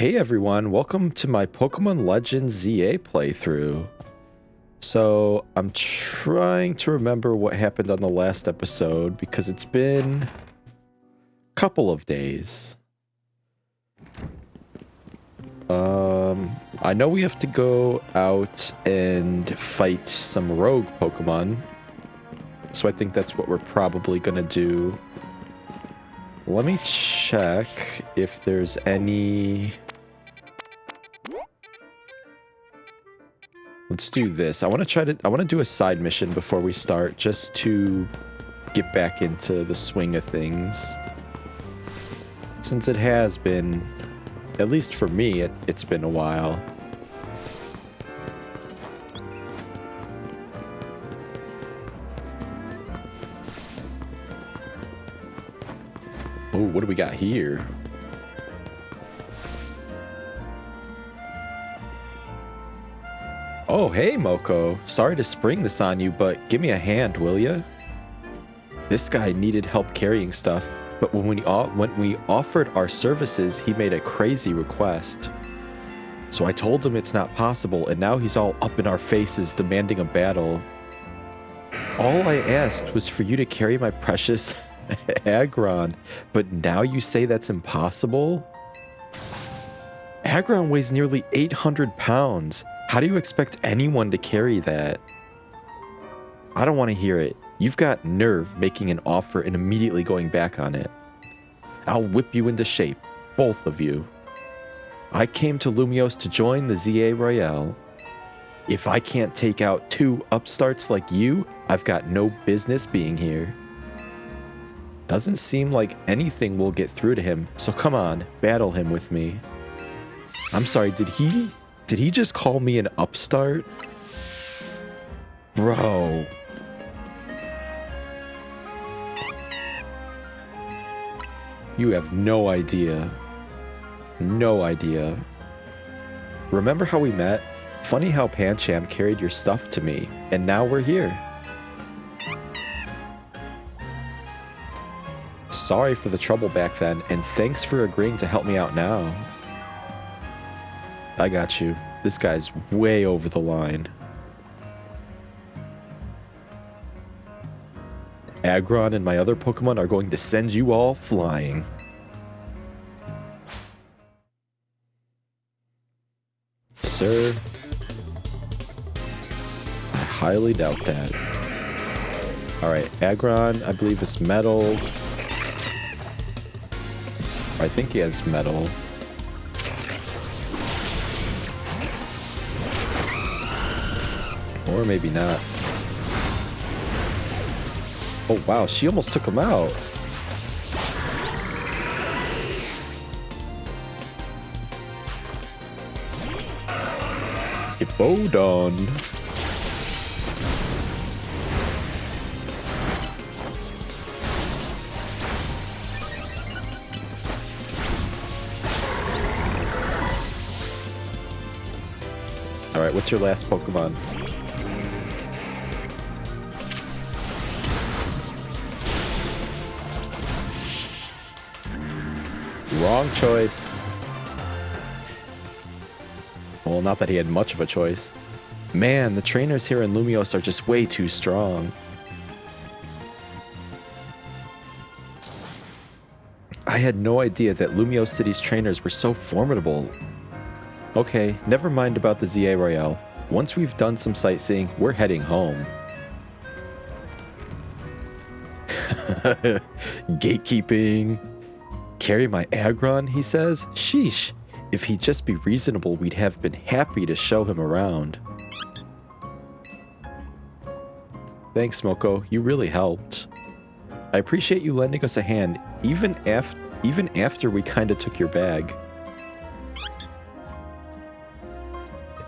Hey everyone, welcome to my Pokemon Legends ZA playthrough. So, I'm trying to remember what happened on the last episode because it's been a couple of days. I know we have to go out and fight some rogue Pokemon. So I think that's what we're probably gonna do. Let me check if there's any... Let's do this. I want to do a side mission before we start, just to get back into the swing of things. Since it has been, at least for me, it's been a while. Oh, what do we got here? Oh, hey, Moko. Sorry to spring this on you, but give me a hand, will ya? This guy needed help carrying stuff, but when we offered our services, he made a crazy request. So I told him it's not possible, and now he's all up in our faces demanding a battle. All I asked was for you to carry my precious Aggron, but now you say that's impossible? Aggron weighs nearly 800 pounds. How do you expect anyone to carry that? I don't want to hear it. You've got nerve making an offer and immediately going back on it. I'll whip you into shape, both of you. I came to Lumiose to join the ZA Royale. If I can't take out two upstarts like you, I've got no business being here. Doesn't seem like anything will get through to him, so come on, battle him with me. I'm sorry, did he just call me an upstart? Bro. You have no idea. No idea. Remember how we met? Funny how Pancham carried your stuff to me, and now we're here. Sorry for the trouble back then, and thanks for agreeing to help me out now. I got you. This guy's way over the line. Aggron and my other Pokemon are going to send you all flying. Sir, I highly doubt that. Alright, Aggron, I believe is metal. I think he has metal. Or maybe not. Oh wow, she almost took him out. Hippowdon. Alright, what's your last Pokemon? Wrong choice. Well, not that he had much of a choice. Man, the trainers here in Lumiose are just way too strong. I had no idea that Lumiose City's trainers were so formidable. Okay, never mind about the ZA Royale. Once we've done some sightseeing, we're heading home. Gatekeeping. Carry my Aggron, he says? Sheesh. If he'd just be reasonable, we'd have been happy to show him around. Thanks, Moko. You really helped. I appreciate you lending us a hand, even after we kinda took your bag.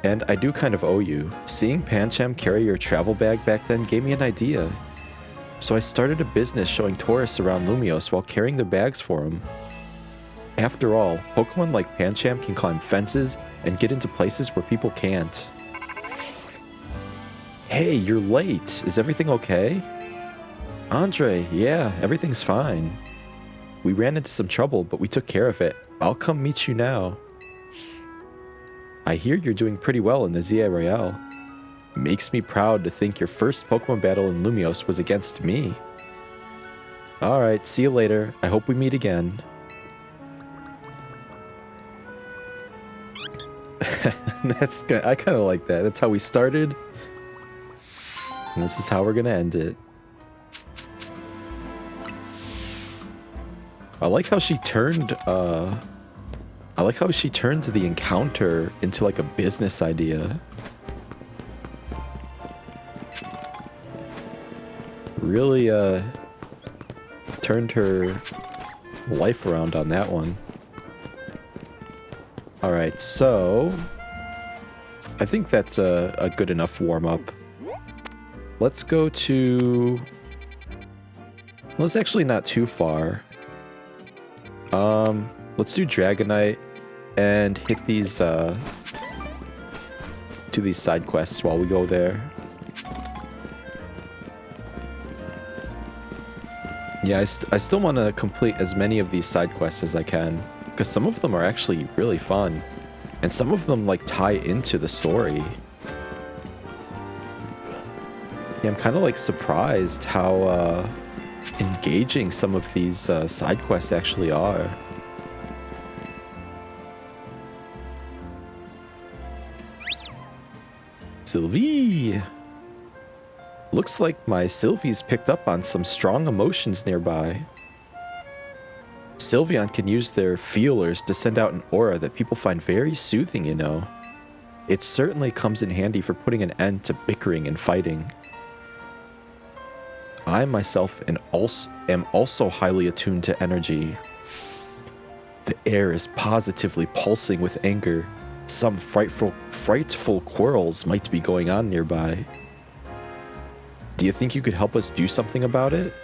And I do kind of owe you. Seeing Pancham carry your travel bag back then gave me an idea. So I started a business showing tourists around Lumiose while carrying their bags for them. After all, Pokemon like Pancham can climb fences and get into places where people can't. Hey, you're late. Is everything okay? Andre, yeah, everything's fine. We ran into some trouble, but we took care of it. I'll come meet you now. I hear you're doing pretty well in the ZA Royale. Makes me proud to think your first Pokemon battle in Lumiose was against me. Alright, see you later. I hope we meet again. I kind of like that. That's how we started. And this is how we're gonna end it. I like how she turned the encounter into like a business idea. Really turned her life around on that one. Alright, so I think that's a good enough warm-up. Let's go to... Well, it's actually not too far. Let's do Dragonite and hit these, do these side quests while we go there. Yeah, I still want to complete as many of these side quests as I can, because some of them are actually really fun, and some of them, like, tie into the story. Yeah, I'm kind of, like, surprised how, engaging some of these side quests actually are. Sylvie! Looks like my Sylvie's picked up on some strong emotions nearby. Sylveon can use their feelers to send out an aura that people find very soothing, you know. It certainly comes in handy for putting an end to bickering and fighting. I myself am also highly attuned to energy. The air is positively pulsing with anger. Some frightful quarrels might be going on nearby. Do you think you could help us do something about it?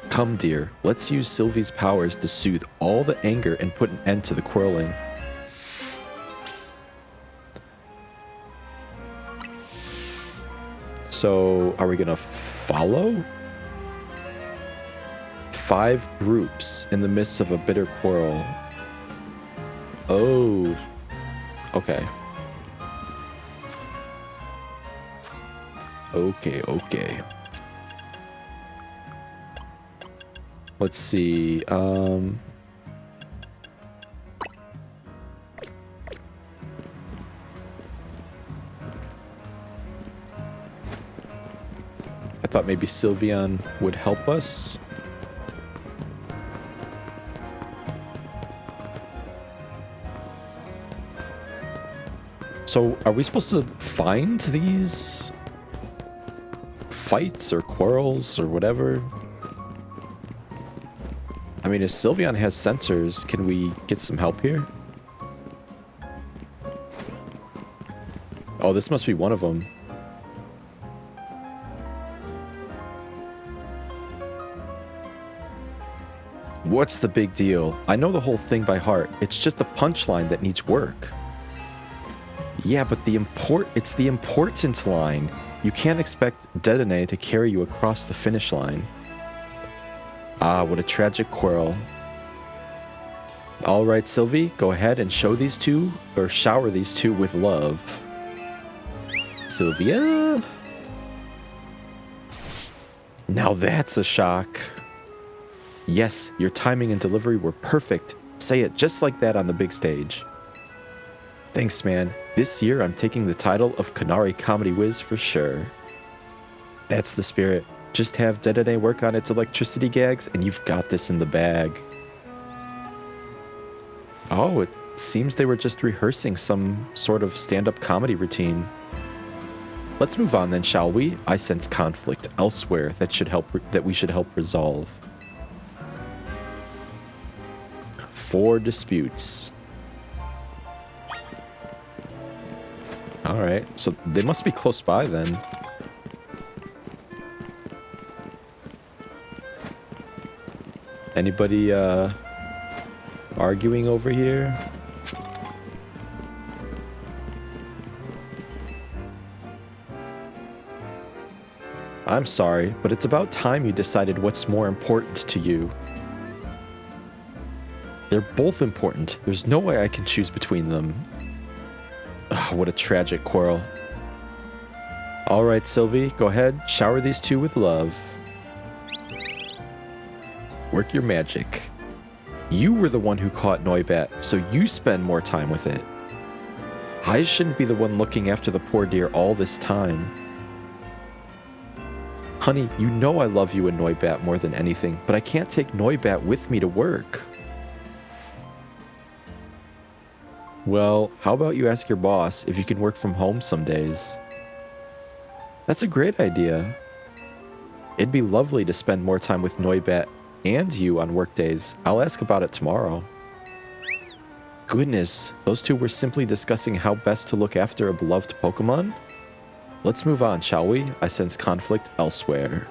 Come, dear, let's use Sylvie's powers to soothe all the anger and put an end to the quarreling. So, are we gonna follow? 5 groups in the midst of a bitter quarrel. Oh, okay. Okay. Let's see, I thought maybe Sylveon would help us. So, are we supposed to find these fights or quarrels or whatever? I mean, if Sylveon has sensors, can we get some help here? Oh, this must be one of them. What's the big deal? I know the whole thing by heart. It's just the punchline that needs work. Yeah, but it's the important line. You can't expect Dedenne to carry you across the finish line. Ah, what a tragic quarrel. Alright, Sylvie, go ahead and shower these two with love. Sylvia? Now that's a shock. Yes, your timing and delivery were perfect. Say it just like that on the big stage. Thanks, man. This year I'm taking the title of Kanari Comedy Wiz for sure. That's the spirit. Just have Dedenne work on its electricity gags and you've got this in the bag. Oh, it seems they were just rehearsing some sort of stand-up comedy routine. Let's move on then, shall we? I sense conflict elsewhere that we should help resolve. 4 disputes. Alright, so they must be close by then. Anybody arguing over here? I'm sorry, but it's about time you decided what's more important to you. They're both important. There's no way I can choose between them. Ugh, what a tragic quarrel. All right, Sylvie, go ahead. Shower these two with love. Work your magic. You were the one who caught Noibat, so you spend more time with it. I shouldn't be the one looking after the poor dear all this time. Honey, you know I love you and Noibat more than anything, but I can't take Noibat with me to work. Well, how about you ask your boss if you can work from home some days? That's a great idea. It'd be lovely to spend more time with Noibat and you on work days. I'll ask about it tomorrow. Goodness, those two were simply discussing how best to look after a beloved Pokemon? Let's move on, shall we? I sense conflict elsewhere.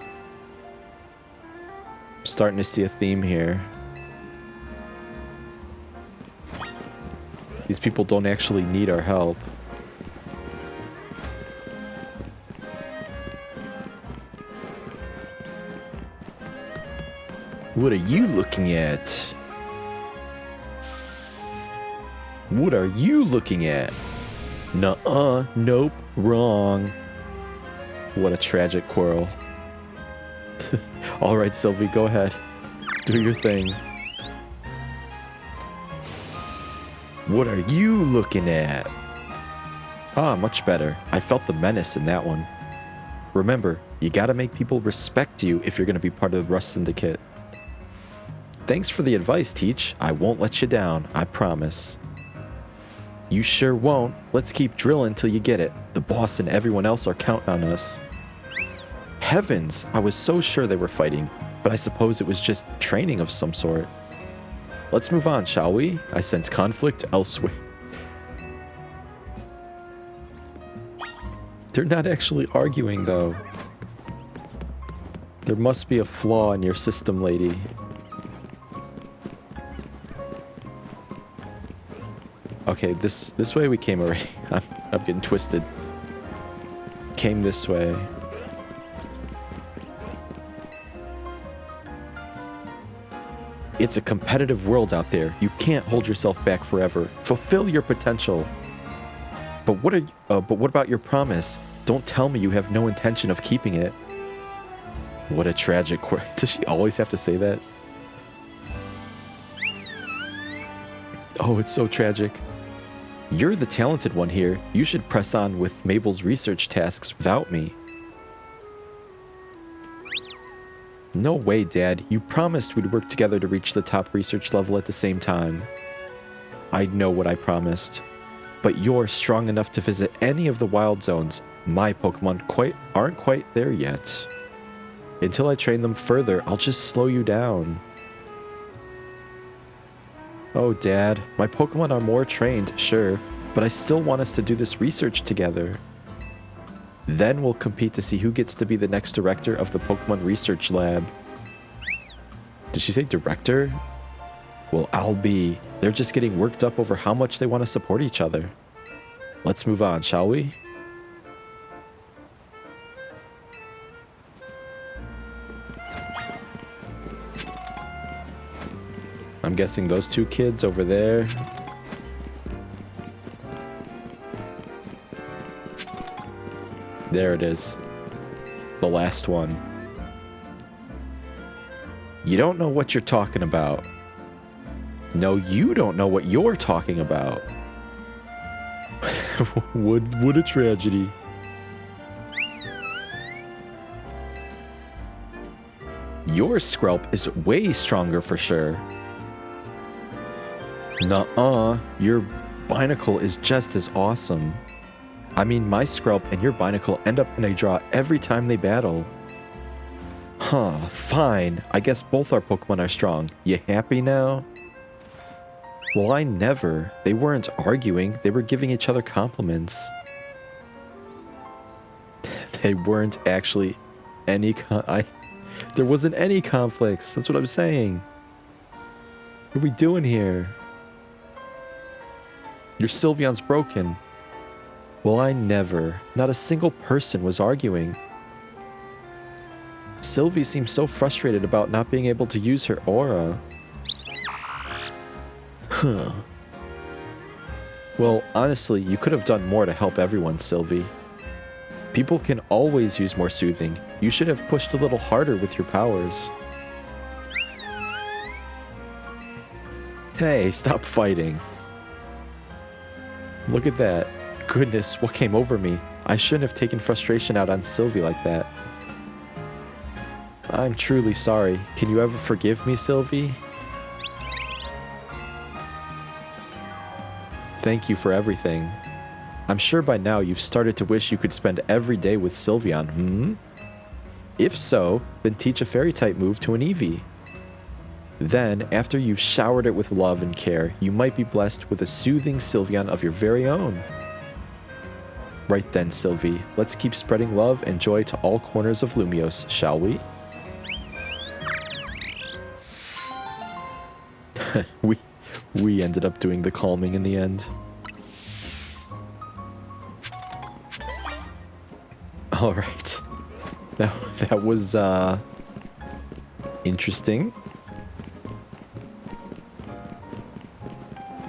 I'm starting to see a theme here. These people don't actually need our help. What are you looking at? What are you looking at? Nuh-uh, nope, wrong. What a tragic quarrel. All right, Sylvie, go ahead. Do your thing. What are you looking at? Ah, much better. I felt the menace in that one. Remember, you gotta make people respect you if you're gonna be part of the Rust Syndicate. Thanks for the advice, Teach. I won't let you down, I promise. You sure won't. Let's keep drilling till you get it. The boss and everyone else are counting on us. Heavens, I was so sure they were fighting, but I suppose it was just training of some sort. Let's move on, shall we? I sense conflict elsewhere. They're not actually arguing, though. There must be a flaw in your system, lady. Okay, this way we came already. I'm getting twisted. Came this way. It's a competitive world out there. You can't hold yourself back forever. Fulfill your potential. But what about your promise? Don't tell me you have no intention of keeping it. What a tragic quirk. Does she always have to say that? Oh, it's so tragic. You're the talented one here. You should press on with Mabel's research tasks without me. No way, Dad. You promised we'd work together to reach the top research level at the same time. I know what I promised. But you're strong enough to visit any of the wild zones. My Pokemon aren't quite there yet. Until I train them further, I'll just slow you down. Oh, Dad, my Pokemon are more trained, sure, but I still want us to do this research together. Then we'll compete to see who gets to be the next director of the Pokemon Research Lab. Did she say director? Well, I'll be. They're just getting worked up over how much they want to support each other. Let's move on, shall we? I'm guessing those two kids over there. There it is. The last one. You don't know what you're talking about. No, you don't know what you're talking about. What a tragedy. Your Skrelp is way stronger for sure. Nuh-uh, your Binacle is just as awesome. I mean, my Skrelp and your Binacle end up in a draw every time they battle. Huh, fine. I guess both our Pokemon are strong. You happy now? Well, I never. They weren't arguing. They were giving each other compliments. They weren't actually any there wasn't any conflicts. That's what I'm saying. What are we doing here? Your Sylveon's broken. Well, I never. Not a single person was arguing. Sylvie seems so frustrated about not being able to use her aura. Huh. Well, honestly, you could have done more to help everyone, Sylvie. People can always use more soothing. You should have pushed a little harder with your powers. Hey, stop fighting. Look at that. Goodness, what came over me? I shouldn't have taken frustration out on Sylvie like that. I'm truly sorry. Can you ever forgive me, Sylvie? Thank you for everything. I'm sure by now you've started to wish you could spend every day with Sylveon, hmm? If so, then teach a fairy-type move to an Eevee. Then, after you've showered it with love and care, you might be blessed with a soothing Sylveon of your very own. Right then, Sylvie, let's keep spreading love and joy to all corners of Lumiose, shall we? we ended up doing the calming in the end. All right, that was interesting.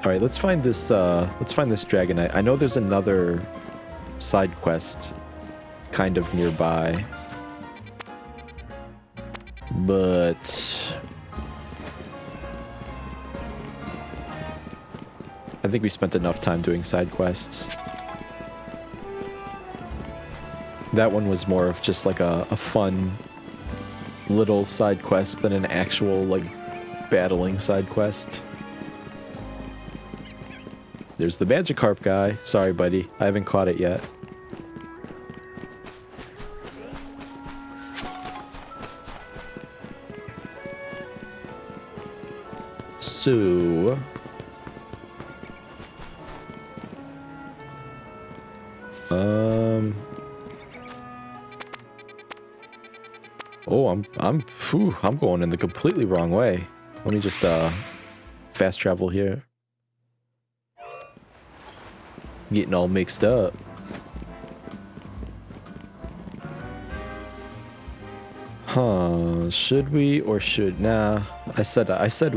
All right, let's find this Dragonite. I know there's another side quest kind of nearby, but I think we spent enough time doing side quests. That one was more of just like a fun little side quest than an actual like battling side quest. There's the Magikarp guy. Sorry, buddy. I haven't caught it yet. So... Oh, I'm going in the completely wrong way. Let me just fast travel here. Getting all mixed up. Huh, should we or should nah? I said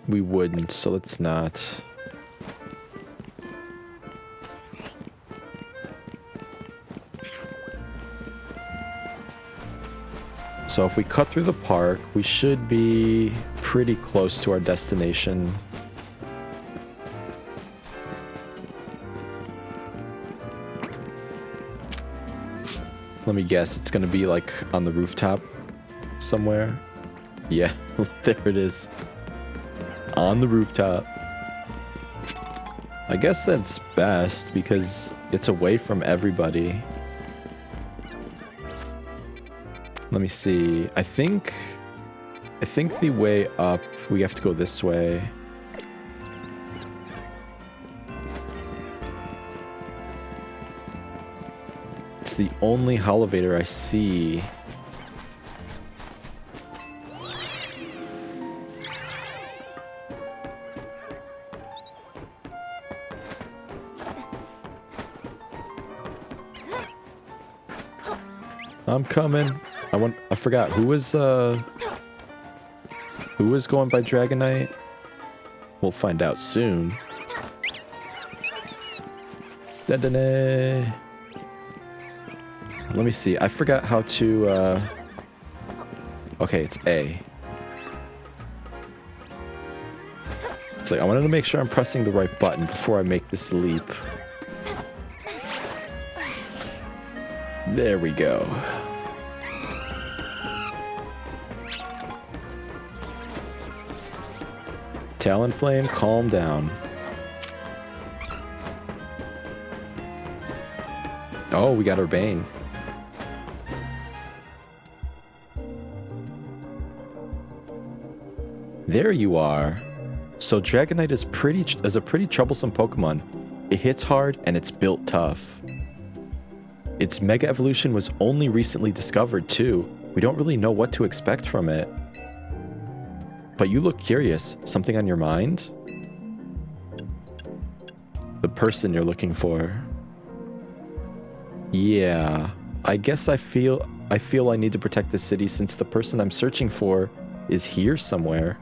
we wouldn't, so let's not. So if we cut through the park, we should be pretty close to our destination. Let me guess, it's gonna be like on the rooftop somewhere. Yeah, there it is. On the rooftop. I guess that's best because it's away from everybody. Let me see. I think the way up, we have to go this way. It's the only Holovator I see. I'm coming. I forgot who was going by Dragonite. We'll find out soon. Da-da-da. Let me see. I forgot how to okay, it's A. It's like I wanted to make sure I'm pressing the right button before I make this leap. There we go. Talonflame, calm down. Oh, we got our Bane. There you are. So Dragonite is a pretty troublesome Pokemon. It hits hard and it's built tough. Its Mega Evolution was only recently discovered too. We don't really know what to expect from it. But you look curious. Something on your mind? The person you're looking for. Yeah, I guess I feel I need to protect the city since the person I'm searching for is here somewhere.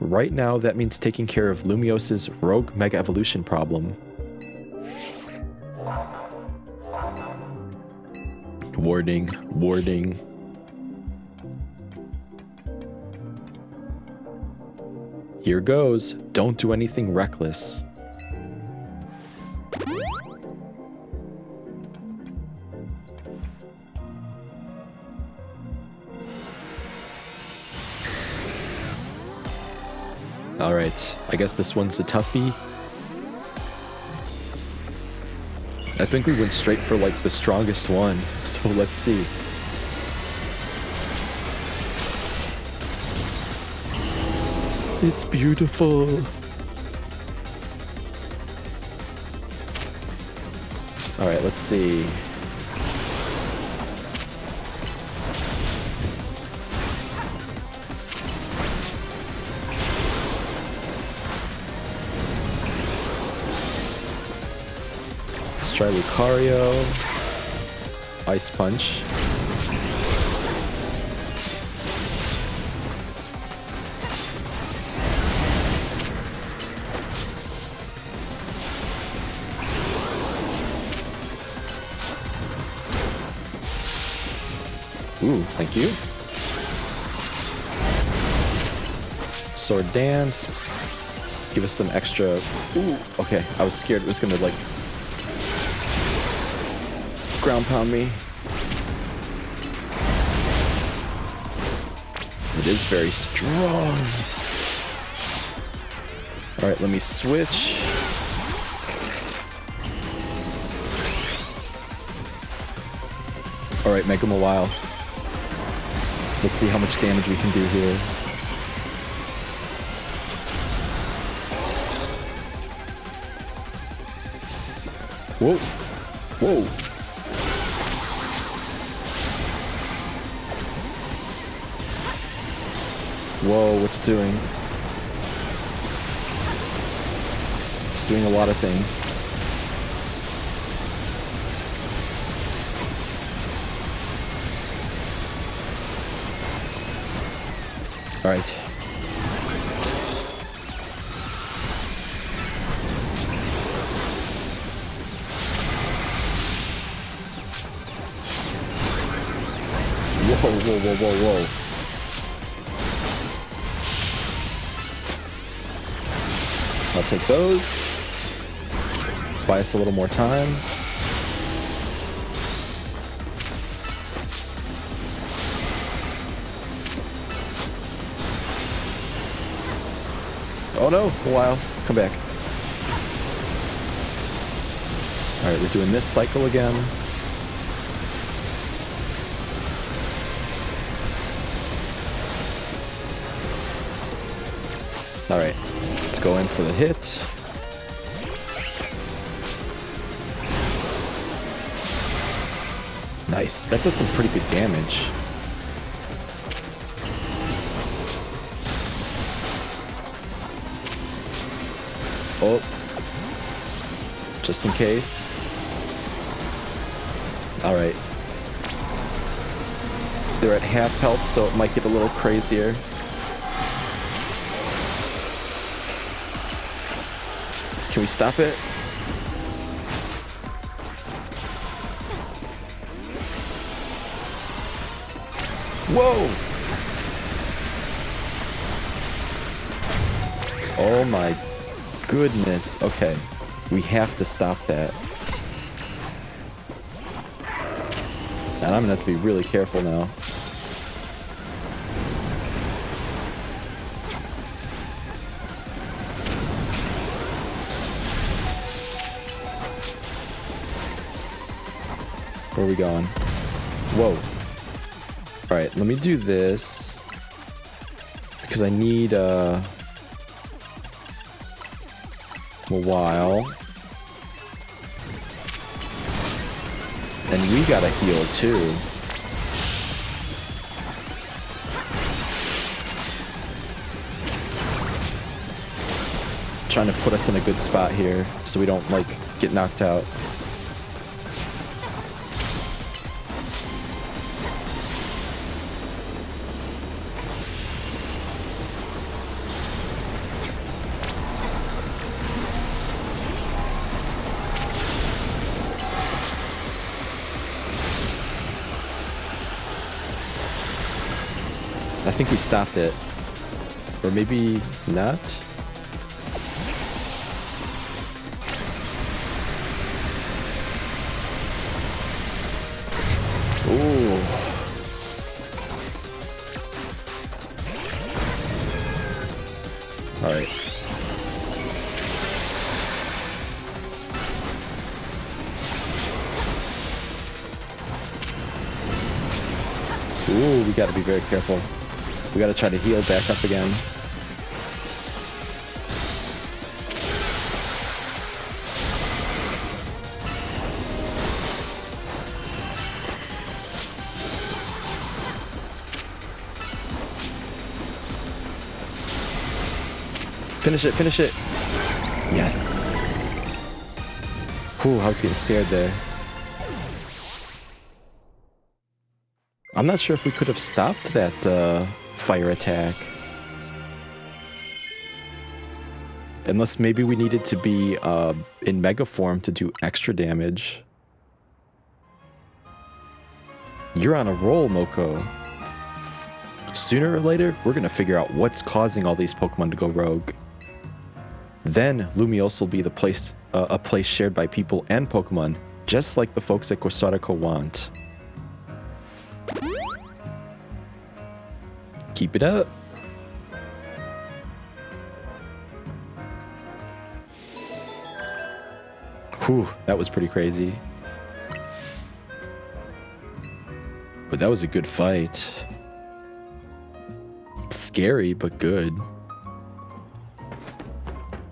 Right now, that means taking care of Lumios's Rogue Mega Evolution problem. Warning, warning. Here goes. Don't do anything reckless. Alright, I guess this one's a toughie. I think we went straight for like the strongest one, so let's see. It's beautiful. Alright, let's see. Let's try Lucario. Ice Punch. Ooh, thank you. Sword Dance. Give us some extra... Ooh, okay. I was scared it was gonna, like, ground pound me. It is very strong. Alright, let me switch. Alright, Mega Mawile. Let's see how much damage we can do here. Whoa. Whoa. Whoa, what's it doing? It's doing a lot of things. All right. Whoa, whoa, whoa, whoa, whoa. I'll take those. Buy us a little more time. Oh no, a while. Come back. Alright, we're doing this cycle again. Alright, let's go in for the hit. Nice, that does some pretty good damage. Oh, just in case. All right. They're at half health, so it might get a little crazier. Can we stop it? Whoa! Oh my goodness. Okay. We have to stop that. And I'm gonna have to be really careful now. Where are we going? Whoa. Alright, let me do this. Because I need a while. And we gotta heal too. Trying to put us in a good spot here so we don't like get knocked out. I think we stopped it. Or maybe not? Ooh. All right. Ooh, we gotta be very careful. We gotta try to heal back up again. Finish it, finish it. Yes. Whew, I was getting scared there. I'm not sure if we could have stopped that fire attack. Unless maybe we needed to be in Mega form to do extra damage. You're on a roll, Moko. Sooner or later, we're gonna figure out what's causing all these Pokemon to go rogue. Then, Lumiose will be the place, a place shared by people and Pokemon, just like the folks at Quasarco want. Keep it up. Whew, that was pretty crazy. But that was a good fight. Scary, but good.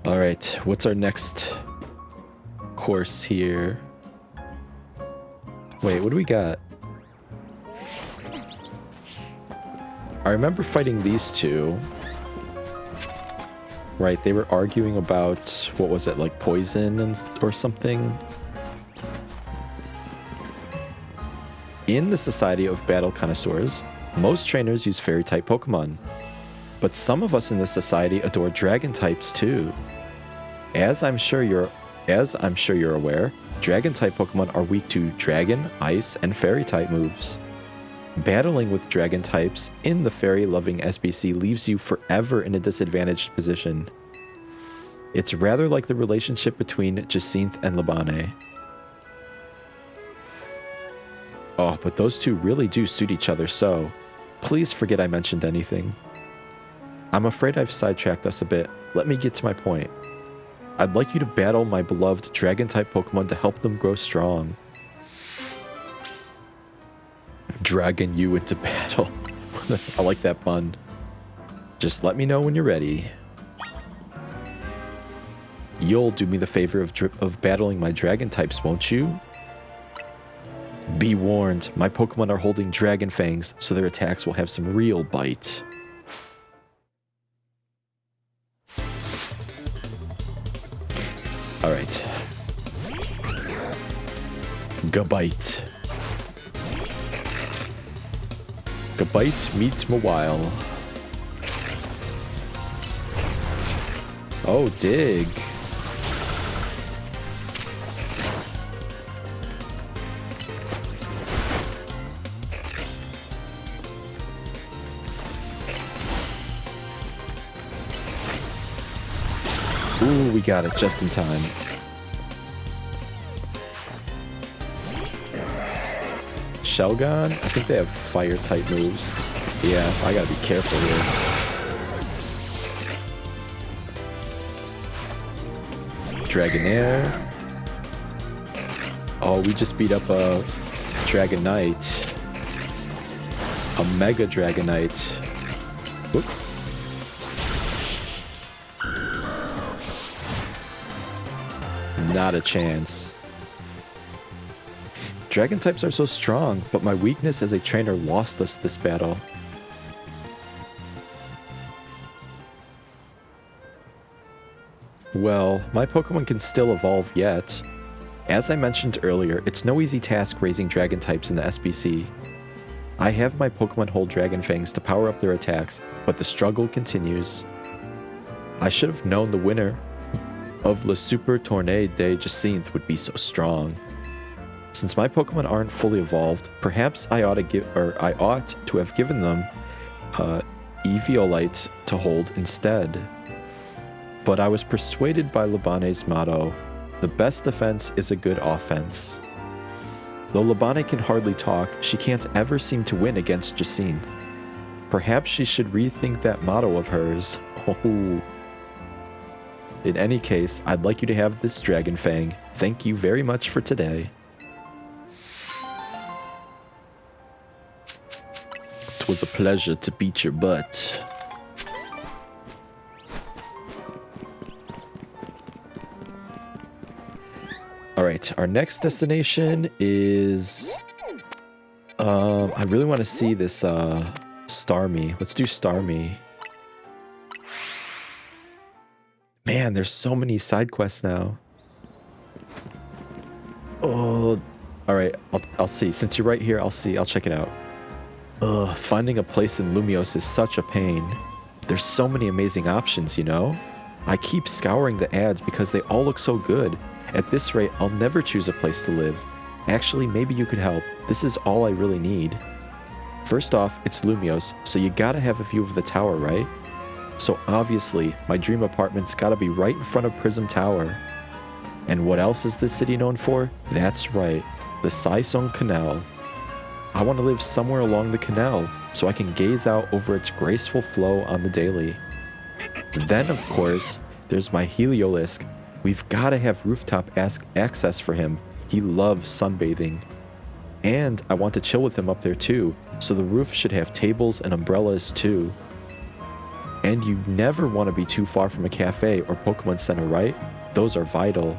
Alright, what's our next course here? Wait, what do we got? I remember fighting these two. Right, they were arguing about, what was it, like poison and or something? In the Society of Battle Connoisseurs, most trainers use fairy-type Pokemon. But some of us in this society adore dragon types too. As I'm sure you're aware, dragon type Pokemon are weak to dragon, ice, and fairy type moves. Battling with dragon types in the fairy-loving SBC leaves you forever in a disadvantaged position. It's rather like the relationship between Jacinth and Labane. Oh, but those two really do suit each other, so please forget I mentioned anything. I'm afraid I've sidetracked us a bit. Let me get to my point. I'd like you to battle my beloved dragon-type Pokemon to help them grow strong. Dragging you into battle. I like that pun. Just let me know when you're ready. You'll do me the favor of battling my dragon types, won't you? Be warned, my Pokemon are holding dragon fangs, so their attacks will have some real bite. Alright. Gabite. Gabite meets Mawile. Oh, dig. Ooh, we got it just in time. Shelgon? I think they have fire type moves. Yeah, I gotta be careful here. Dragonair. Oh, we just beat up a Dragonite. A Mega Dragonite. Whoop. Not a chance. Dragon types are so strong, but my weakness as a trainer lost us this battle. Well, my Pokemon can still evolve yet. As I mentioned earlier, it's no easy task raising dragon types in the SBC. I have my Pokemon hold dragon fangs to power up their attacks, but the struggle continues. I should have known the winner of Le Super Tournée de Jacinth would be so strong. Since my Pokemon aren't fully evolved, perhaps I ought to have given them Eviolite to hold instead. But I was persuaded by Labane's motto, the best defense is a good offense. Though Labane can hardly talk, she can't ever seem to win against Jacinth. Perhaps she should rethink that motto of hers. Oh. In any case, I'd like you to have this Dragon Fang. Thank you very much for today. It was a pleasure to beat your butt. Alright, our next destination is... I really want to see this Starmie. Let's do Starmie. Man, there's so many side quests now. Oh, alright, I'll see. Since you're right here, I'll see. I'll check it out. Ugh, finding a place in Lumios is such a pain. There's so many amazing options, you know? I keep scouring the ads because they all look so good. At this rate, I'll never choose a place to live. Actually, maybe you could help. This is all I really need. First off, it's Lumios, so you gotta have a view of the tower, right? So obviously, my dream apartment's gotta be right in front of Prism Tower. And what else is this city known for? That's right, the Saisong Canal. I want to live somewhere along the canal, so I can gaze out over its graceful flow on the daily. Then, of course, there's my Heliolisk. We've got to have rooftop access for him. He loves sunbathing. And I want to chill with him up there too, so the roof should have tables and umbrellas too. And you never want to be too far from a cafe or Pokemon Center, right? Those are vital.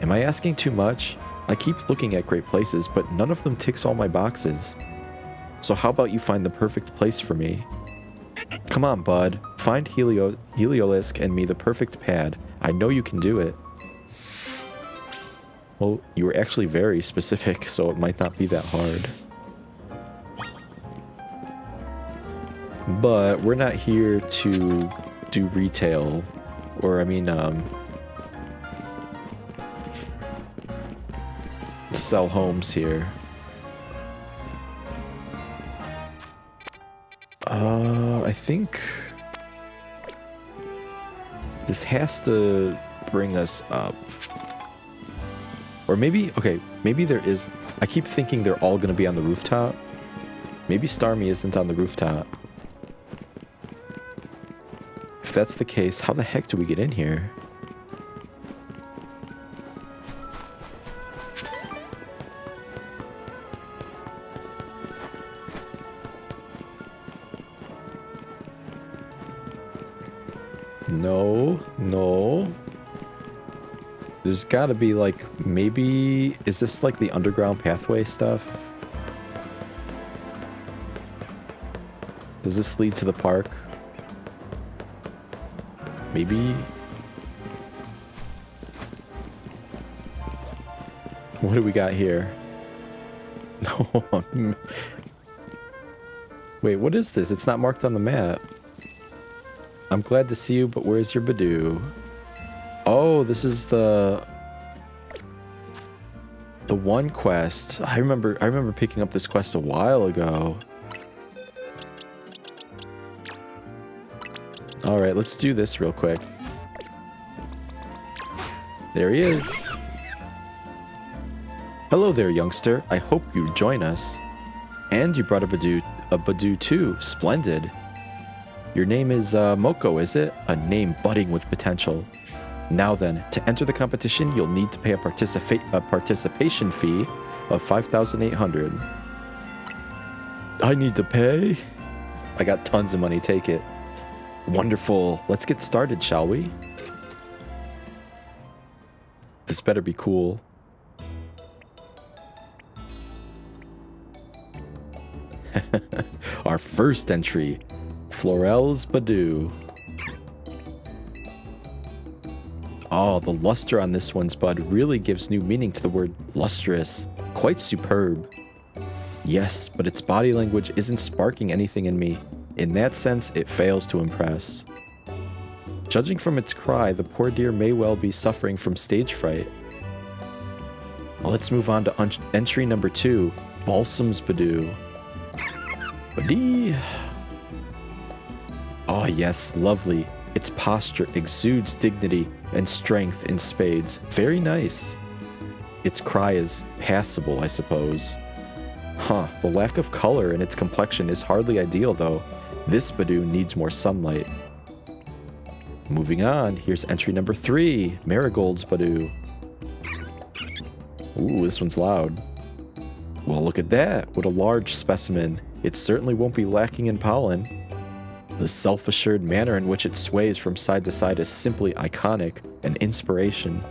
Am I asking too much? I keep looking at great places, but none of them ticks all my boxes. So how about you find the perfect place for me? Come on, bud. Find Heliolisk and me the perfect pad. I know you can do it. Well, you were actually very specific, so it might not be that hard. But we're not here to do retail, or I mean, sell homes here. I think this has to bring us up. Or maybe, okay, maybe there is. I keep thinking they're all going to be on the rooftop. Maybe Starmie isn't on the rooftop. If that's the case, how the heck do we get in here? No. There's gotta be like, maybe, is this like the underground pathway stuff? Does this lead to the park? Maybe? What do we got here? No. Wait, what is this? It's not marked on the map. I'm glad to see you, but where's your Badoo? Oh, this is the one quest. I remember picking up this quest a while ago. All right, let's do this real quick. There he is. Hello there, youngster. I hope you join us. And you brought a Badoo too. Splendid. Your name is Moko, is it? A name budding with potential. Now then, to enter the competition, you'll need to pay a participation fee of 5,800. I need to pay? I got tons of money, take it. Wonderful. Let's get started, shall we? This better be cool. Our first entry, Florel's Badoo. Oh, the luster on this one's bud really gives new meaning to the word lustrous. Quite superb. Yes, but its body language isn't sparking anything in me. In that sense, it fails to impress. Judging from its cry, the poor dear may well be suffering from stage fright. Well, let's move on to entry number 2, Balsam's Badoo. Badee. Oh yes, lovely. Its posture exudes dignity and strength in spades. Very nice. Its cry is passable, I suppose. Huh, the lack of color in its complexion is hardly ideal though. This Badoo needs more sunlight. Moving on, here's entry number 3, Marigold's Badoo. Ooh, this one's loud. Well, look at that. What a large specimen. It certainly won't be lacking in pollen. The self-assured manner in which it sways from side to side is simply iconic, an inspiration.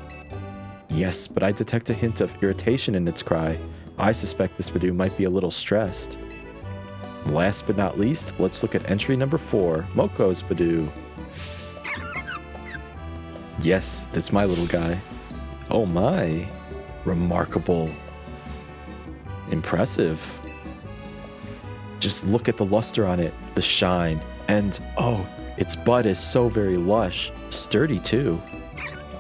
Yes, but I detect a hint of irritation in its cry. I suspect this Badoo might be a little stressed. Last but not least, let's look at entry number 4, Moko's Badoo. Yes, this is my little guy. Oh my. Remarkable. Impressive. Just look at the luster on it, the shine, and oh, its bud is so very lush, sturdy too.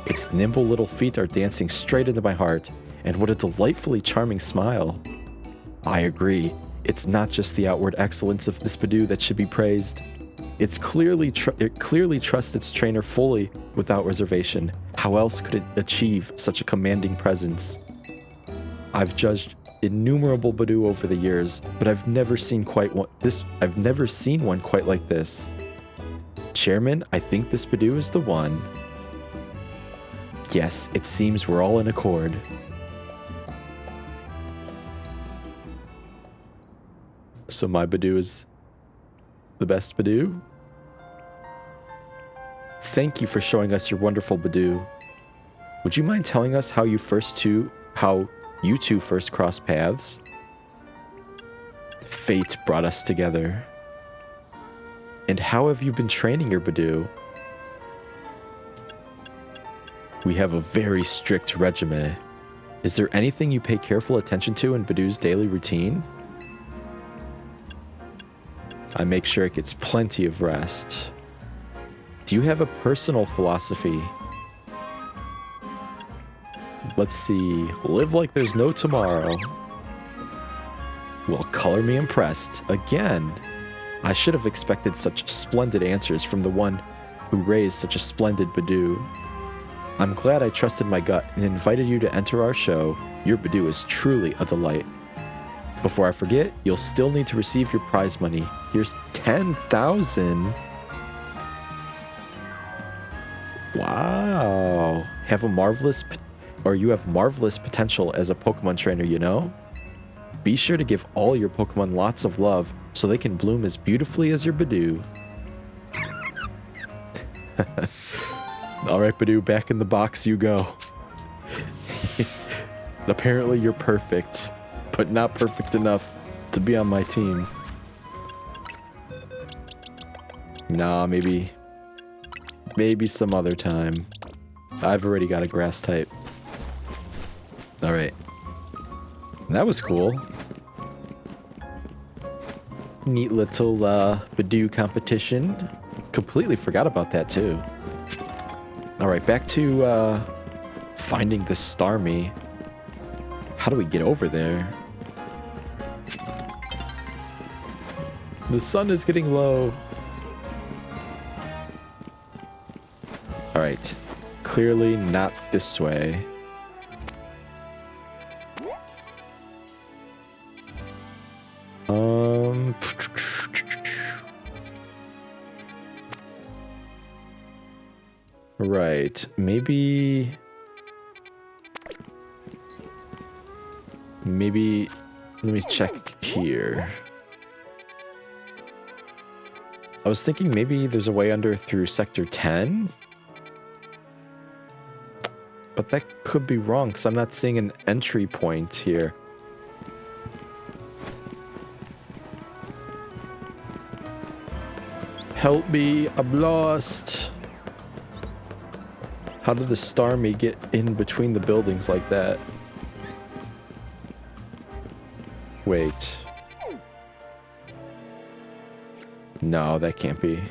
Its nimble little feet are dancing straight into my heart, and what a delightfully charming smile. I agree, it's not just the outward excellence of this Badoo that should be praised. It clearly trusts its trainer fully, without reservation. How else could it achieve such a commanding presence? I've judged innumerable Badoo over the years, but I've never seen one quite like this. Chairman, I think this Badoo is the one. Yes, it seems we're all in accord. So my Badoo is the best Badoo? Thank you for showing us your wonderful Badoo. Would you mind telling us how you two first crossed paths? Fate brought us together. And how have you been training your Badoo? We have a very strict regimen. Is there anything you pay careful attention to in Badoo's daily routine? I make sure it gets plenty of rest. Do you have a personal philosophy? Let's see. Live like there's no tomorrow. Well, color me impressed. Again. I should have expected such splendid answers from the one who raised such a splendid Badoo. I'm glad I trusted my gut and invited you to enter our show. Your Badoo is truly a delight. Before I forget, you'll still need to receive your prize money. Here's 10,000. Wow. You have marvelous potential as a Pokemon trainer, you know? Be sure to give all your Pokemon lots of love so they can bloom as beautifully as your Badoo. Alright, Badoo, back in the box you go. Apparently you're perfect, but not perfect enough to be on my team. Nah, maybe some other time. I've already got a grass type. Alright. That was cool. Neat little Badoo competition. Completely forgot about that too. Alright, back to finding the Starmie. How do we get over there? The sun is getting low. Alright. Clearly not this way. Right, maybe let me check here. I was thinking maybe there's a way under through Sector 10? But that could be wrong, because I'm not seeing an entry point here. Help me, I'm lost. How did the Starmie get in between the buildings like that? Wait. No, that can't be.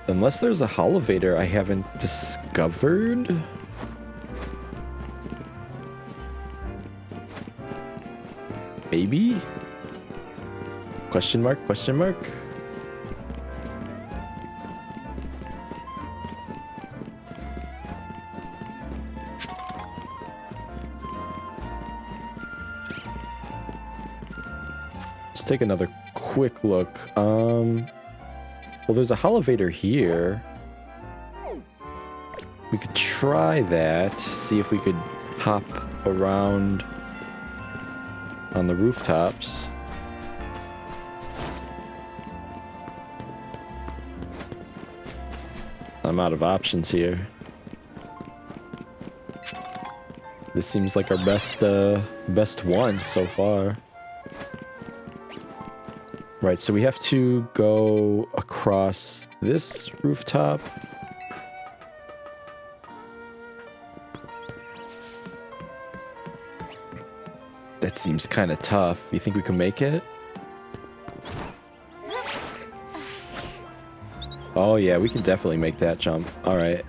Unless there's a Holovator I haven't discovered? Maybe? Question mark, question mark? Let's take another quick look. Well, there's a elevator here. We could try that, see if we could hop around on the rooftops. I'm out of options here. This seems like our best one so far. Right, so we have to go across this rooftop. That seems kind of tough. You think we can make it? Oh yeah, we can definitely make that jump. All right.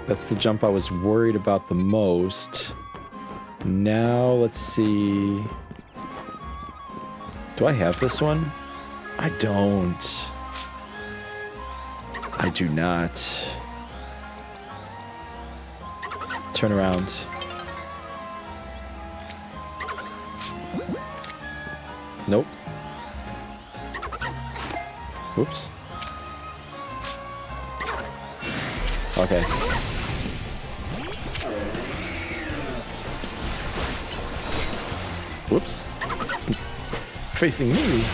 That's the jump I was worried about the most. Now, let's see. Do I have this one? I don't. I do not. Turn around. Nope. Whoops. Okay. Whoops. It's facing me.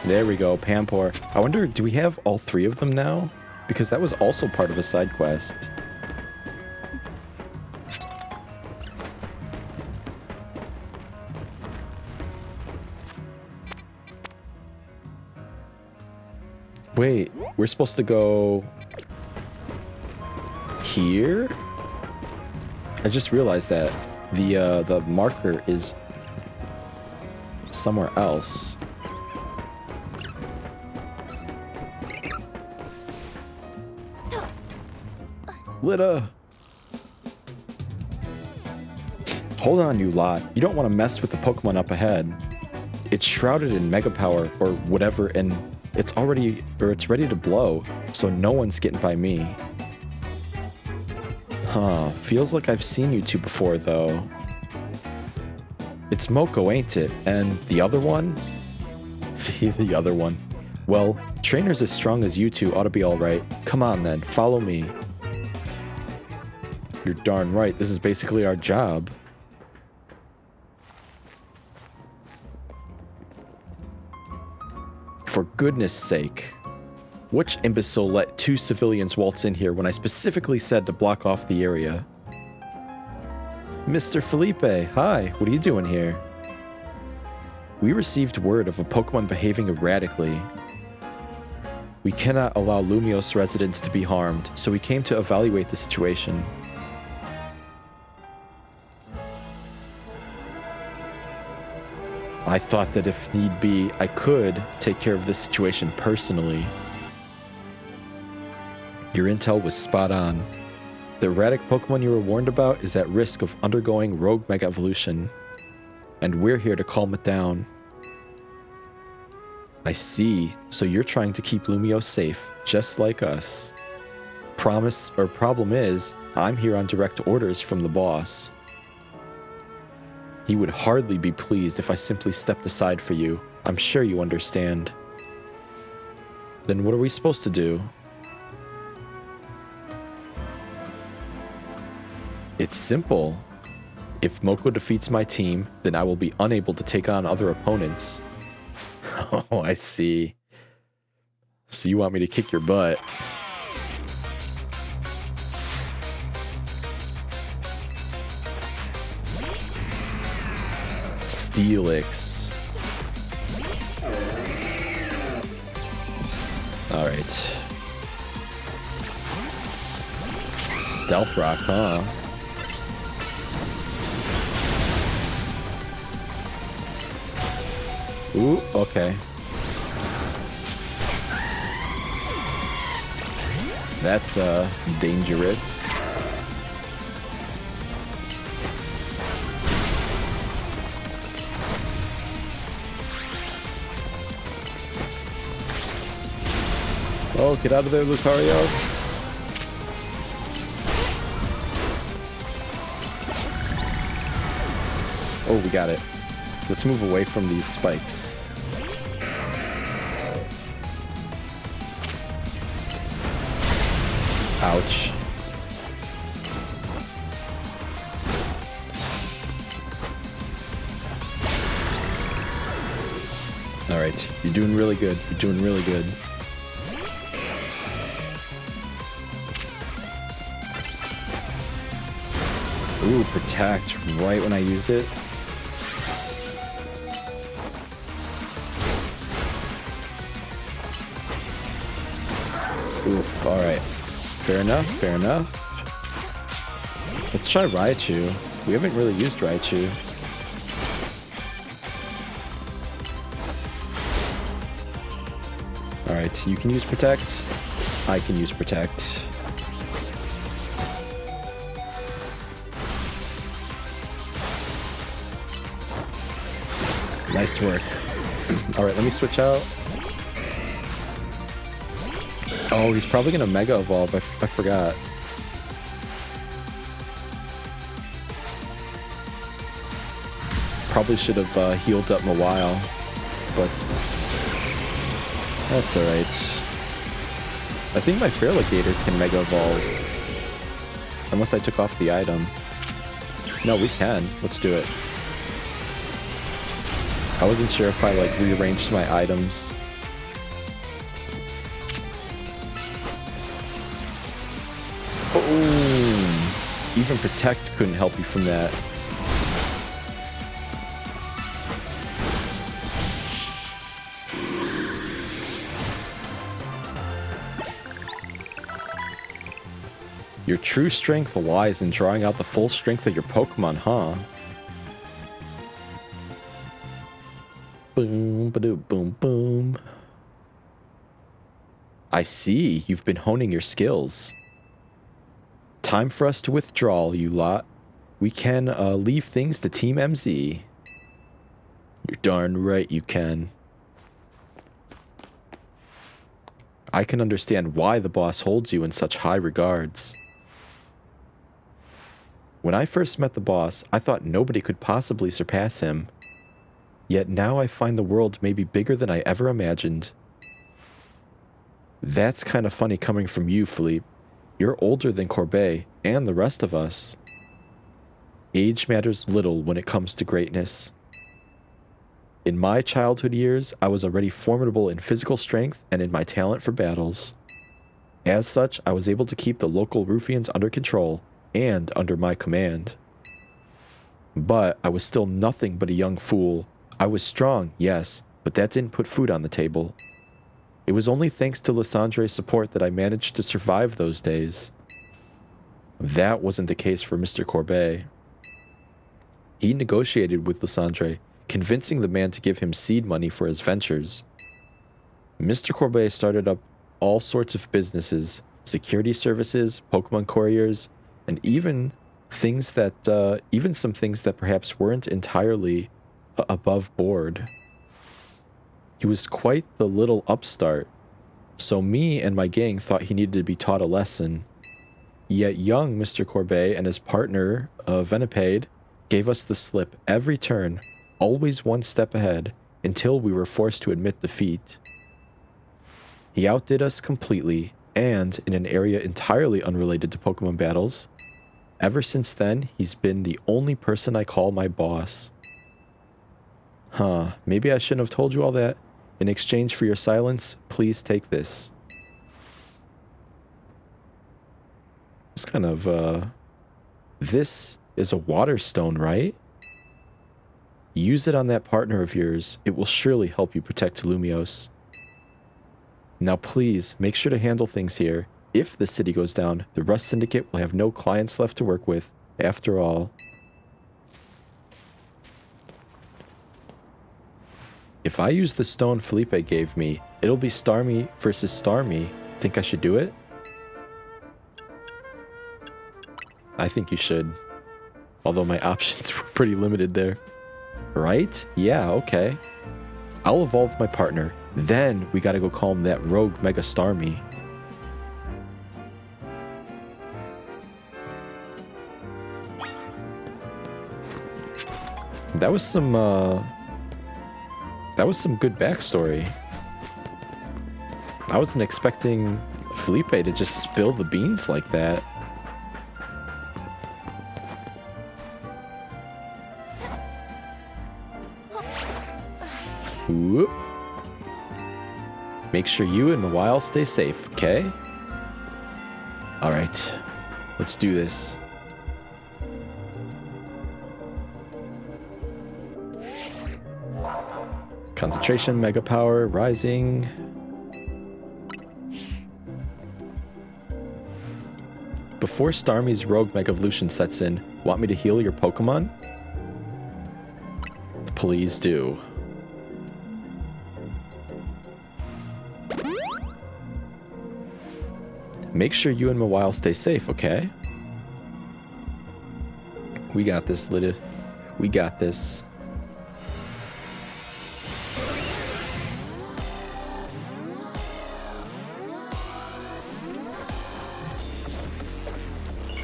There we go, Pampor. I wonder, do we have all three of them now? Because that was also part of a side quest. Wait, we're supposed to go here? I just realized that the marker is somewhere else. Litta! Hold on, you lot. You don't want to mess with the Pokemon up ahead. It's shrouded in Mega Power or whatever, and it's ready to blow, so no one's getting by me. Huh, feels like I've seen you two before, though. It's Moko, ain't it? And the other one? The other one. Well, trainers as strong as you two ought to be alright. Come on then, follow me. You're darn right, this is basically our job. For goodness sake. Which imbecile let two civilians waltz in here when I specifically said to block off the area? Mr. Felipe, hi, what are you doing here? We received word of a Pokemon behaving erratically. We cannot allow Lumiose residents to be harmed, so we came to evaluate the situation. I thought that if need be, I could take care of this situation personally. Your intel was spot on. The erratic Pokemon you were warned about is at risk of undergoing Rogue Mega Evolution, and we're here to calm it down. I see, so you're trying to keep Lumiose safe, just like us. Problem is, I'm here on direct orders from the boss. He would hardly be pleased if I simply stepped aside for you. I'm sure you understand. Then what are we supposed to do? It's simple. If Moko defeats my team, then I will be unable to take on other opponents. Oh, I see. So you want me to kick your butt? Steelix. Alright. Stealth Rock, huh? Ooh, okay. That's dangerous. Oh, get out of there, Lucario. Oh, we got it. Let's move away from these spikes. Ouch. Alright, you're doing really good. You're doing really good. Ooh, protect right when I used it. Oof, alright. Fair enough, fair enough. Let's try Raichu. We haven't really used Raichu. Alright, you can use Protect. I can use Protect. Nice work. Alright, let me switch out. Oh, he's probably gonna Mega Evolve. I forgot. Probably should have healed up in a while, but that's alright. I think my Feraligatr can Mega Evolve. Unless I took off the item. No, we can. Let's do it. I wasn't sure if I like rearranged my items. Oh, even Protect couldn't help you from that. Your true strength lies in drawing out the full strength of your Pokemon, huh? Boom, ba-doo, boom, boom. I see, you've been honing your skills. Time for us to withdraw, you lot. We can leave things to Team MZ. You're darn right you can. I can understand why the boss holds you in such high regards. When I first met the boss, I thought nobody could possibly surpass him. Yet now I find the world may be bigger than I ever imagined. That's kind of funny coming from you, Philippe. You're older than Corbet and the rest of us. Age matters little when it comes to greatness. In my childhood years, I was already formidable in physical strength and in my talent for battles. As such, I was able to keep the local ruffians under control and under my command. But I was still nothing but a young fool. I was strong, yes, but that didn't put food on the table. It was only thanks to Lysandre's support that I managed to survive those days. That wasn't the case for Mr. Corbet. He negotiated with Lysandre, convincing the man to give him seed money for his ventures. Mr. Corbet started up all sorts of businesses, security services, Pokemon couriers, and even some things that perhaps weren't entirely above board. He was quite the little upstart, so me and my gang thought he needed to be taught a lesson. Yet young Mr. Corbet and his partner, Venipede, gave us the slip every turn, always one step ahead, until we were forced to admit defeat. He outdid us completely, and in an area entirely unrelated to Pokemon battles. Ever since then, he's been the only person I call my boss. Huh, maybe I shouldn't have told you all that. In exchange for your silence, please take this. It's kind of, this is a water stone, right? Use it on that partner of yours. It will surely help you protect Lumiose. Now please, make sure to handle things here. If the city goes down, the Rust Syndicate will have no clients left to work with, after all. If I use the stone Felipe gave me, it'll be Starmie versus Starmie. Think I should do it? I think you should. Although my options were pretty limited there. Right? Yeah, okay. I'll evolve my partner. Then we gotta go calm that rogue Mega Starmie. That was some good backstory. I wasn't expecting Felipe to just spill the beans like that. Whoop. Make sure you and Mawile stay safe, okay? Alright, let's do this. Concentration, Mega Power, rising. Before Starmie's Rogue Mega Evolution sets in, want me to heal your Pokemon? Please do. Make sure you and Mawile stay safe, okay? We got this, Lydia. We got this.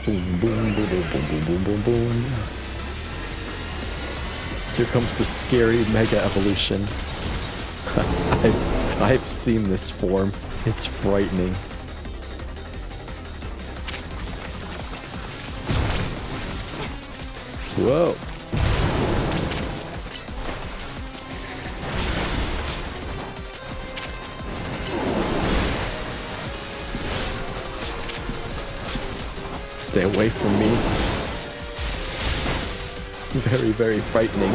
Boom, boom, boom, boom, boom, boom, boom, boom, boom. Here comes the scary Mega Evolution. I've seen this form. It's frightening. Whoa. Stay away from me. Very, very frightening.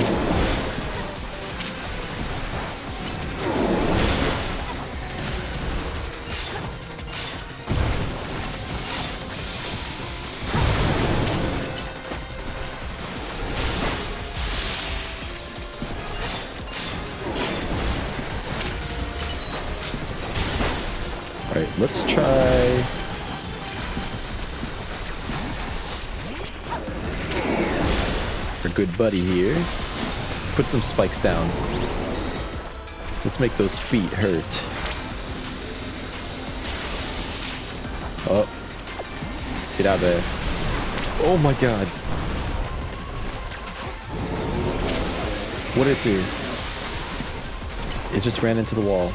Alright, let's try... our good buddy here. Put some spikes down. Let's make those feet hurt. Oh. Get out of there. Oh my god. What'd it do? It just ran into the wall.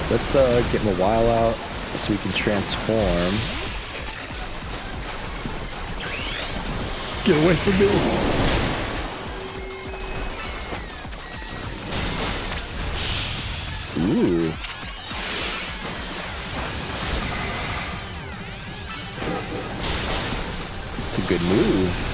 Let's get Mawile out so we can transform. Get away from me! Ooh. It's a good move.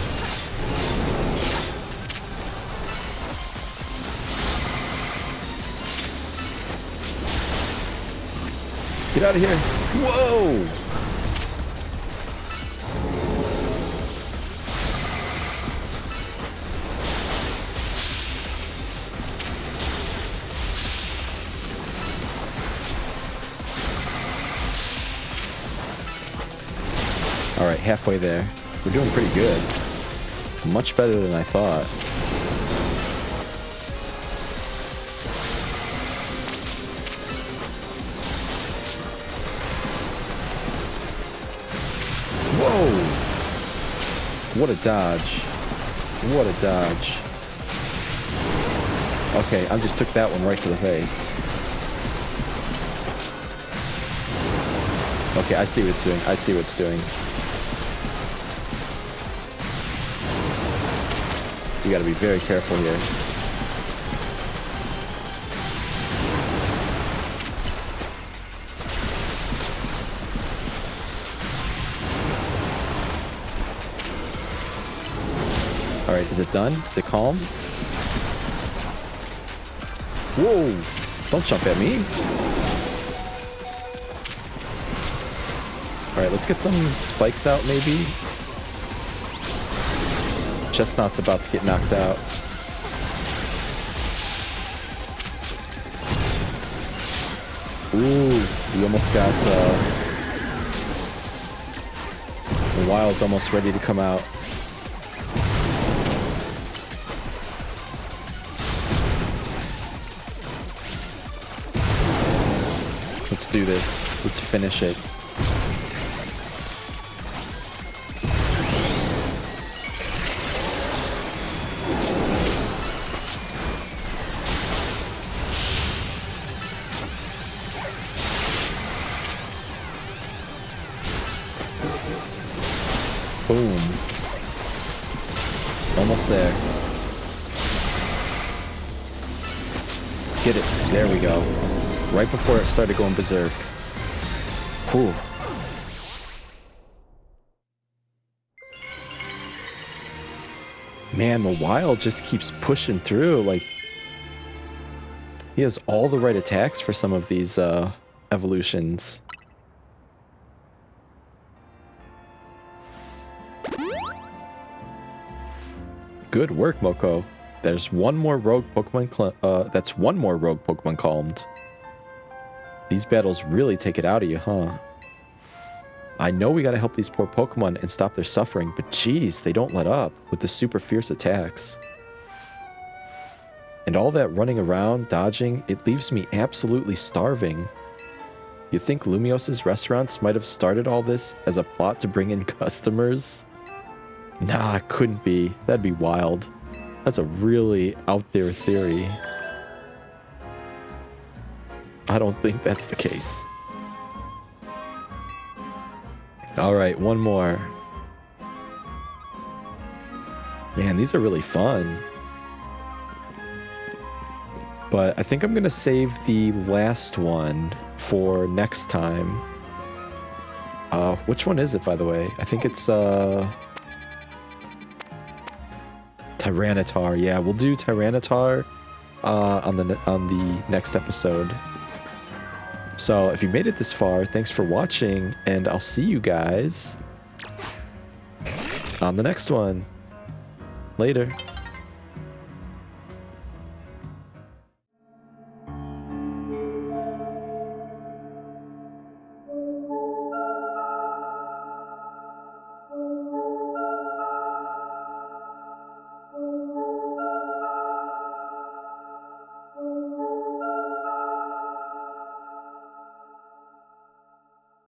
Get out of here. Whoa! Alright, halfway there. We're doing pretty good. Much better than I thought. Whoa! What a dodge. What a dodge. Okay, I just took that one right to the face. Okay, I see what it's doing. I see what it's doing. You gotta be very careful here. Alright, is it done? Is it calm? Whoa! Don't jump at me! Alright, let's get some spikes out, maybe. Chestnut's about to get knocked out. Ooh, we almost got... the Wild's almost ready to come out. Let's do this. Let's finish it. Boom. Almost there. Get it. There we go. Right before it started going berserk. Whew. Man, the Wild just keeps pushing through. Like, he has all the right attacks for some of these evolutions. Good work, Moko. There's one more rogue Pokemon. That's one more rogue Pokemon calmed. These battles really take it out of you, huh? I know we gotta help these poor Pokemon and stop their suffering, but geez, they don't let up with the super fierce attacks. And all that running around, dodging, it leaves me absolutely starving. You think Lumios's restaurants might have started all this as a plot to bring in customers? Nah, it couldn't be. That'd be wild. That's a really out there theory. I don't think that's the case. Alright, one more. Man, these are really fun. But I think I'm gonna save the last one for next time. Which one is it, by the way? I think it's, Tyranitar. Yeah, we'll do Tyranitar on the next episode. So if you made it this far, thanks for watching, and I'll see you guys on the next one. Later.